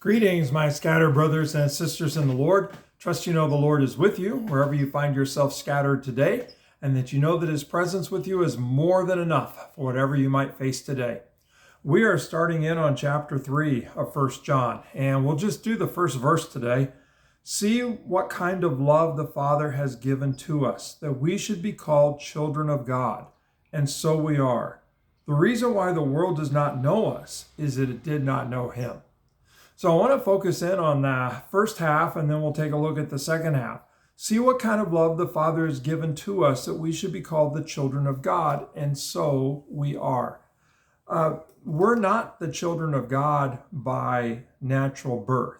Greetings, my scattered brothers and sisters in the Lord. Trust you know the Lord is with you wherever you find yourself scattered today, and that you know that his presence with you is more than enough for whatever you might face today. We are starting in on chapter 3 of 1 John, and we'll just do the first verse today. See what kind of love the Father has given to us, that we should be called children of God, and so we are. The reason why the world does not know us is that it did not know him. So I want to focus in on the first half, and then we'll take a look at the second half. See what kind of love the Father has given to us, that we should be called the children of God, and so we are. We're not the children of God by natural birth.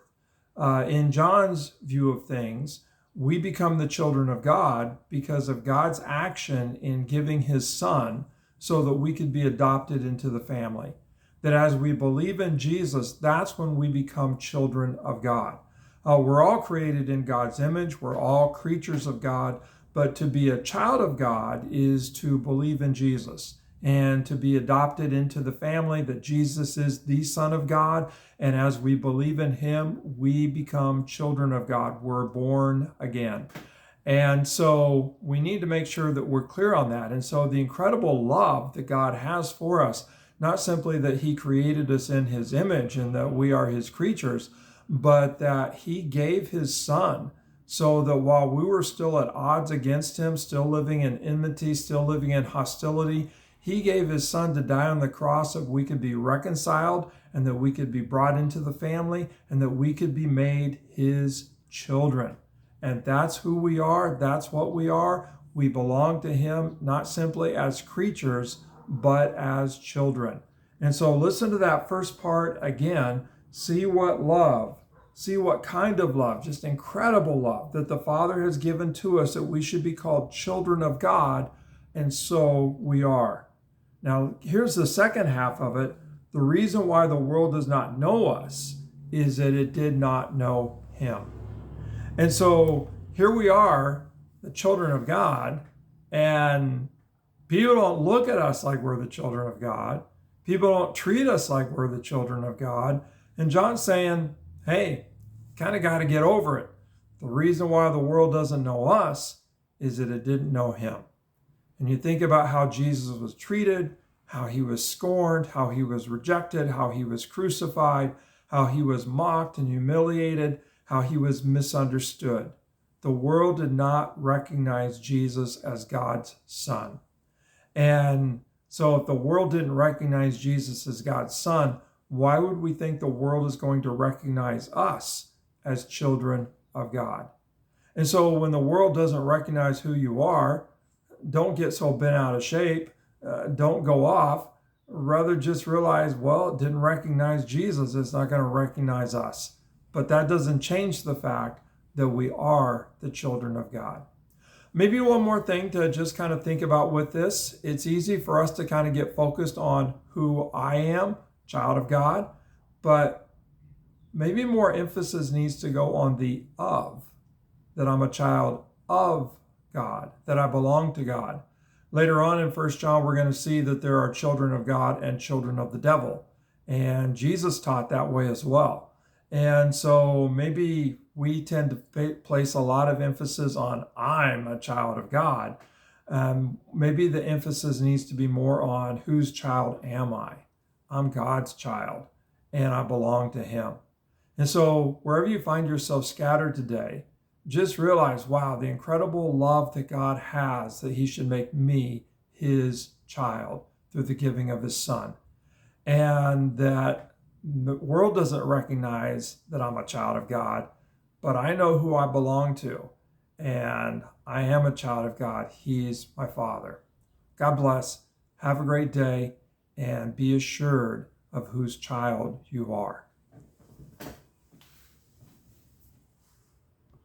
In John's view of things, we become the children of God because of God's action in giving his Son so that we could be adopted into the family. That as we believe in Jesus, that's when we become children of God. We're all created in God's image. We're all creatures of God. But to be a child of God is to believe in Jesus and to be adopted into the family, that Jesus is the Son of God. And as we believe in him, we become children of God. We're born again. And so we need to make sure that we're clear on that. And so the incredible love that God has for us, not simply that he created us in his image and that we are his creatures, but that he gave his Son so that while we were still at odds against him, still living in enmity, still living in hostility, he gave his Son to die on the cross so that we could be reconciled and that we could be brought into the family and that we could be made his children. And that's who we are. That's what we are. We belong to him, not simply as creatures, but as children. And so listen to that first part again. See what love, see what kind of love, just incredible love that the Father has given to us, that we should be called children of God, and so we are. Now, here's the second half of it. The reason why the world does not know us is that it did not know him. And so here we are, the children of God, and people don't look at us like we're the children of God. People don't treat us like we're the children of God. And John's saying, hey, kind of got to get over it. The reason why the world doesn't know us is that it didn't know him. And you think about how Jesus was treated, how he was scorned, how he was rejected, how he was crucified, how he was mocked and humiliated, how he was misunderstood. The world did not recognize Jesus as God's Son. And so if the world didn't recognize Jesus as God's Son, why would we think the world is going to recognize us as children of God? And so when the world doesn't recognize who you are, don't get so bent out of shape. Don't go off. Rather just realize, well, it didn't recognize Jesus. It's not going to recognize us. But that doesn't change the fact that we are the children of God. Maybe one more thing to just kind of think about with this. It's easy for us to kind of get focused on who I am, child of God, but maybe more emphasis needs to go on the of, that I'm a child of God, that I belong to God. Later on in 1 John, we're going to see that there are children of God and children of the devil. And Jesus taught that way as well. And so maybe we tend to place a lot of emphasis on I'm a child of God. Maybe the emphasis needs to be more on whose child am I? I'm God's child, and I belong to him. And so wherever you find yourself scattered today, just realize, wow, the incredible love that God has, that he should make me his child through the giving of his Son. And that the world doesn't recognize that I'm a child of God, but I know who I belong to, and I am a child of God. He's my Father. God bless. Have a great day, and be assured of whose child you are.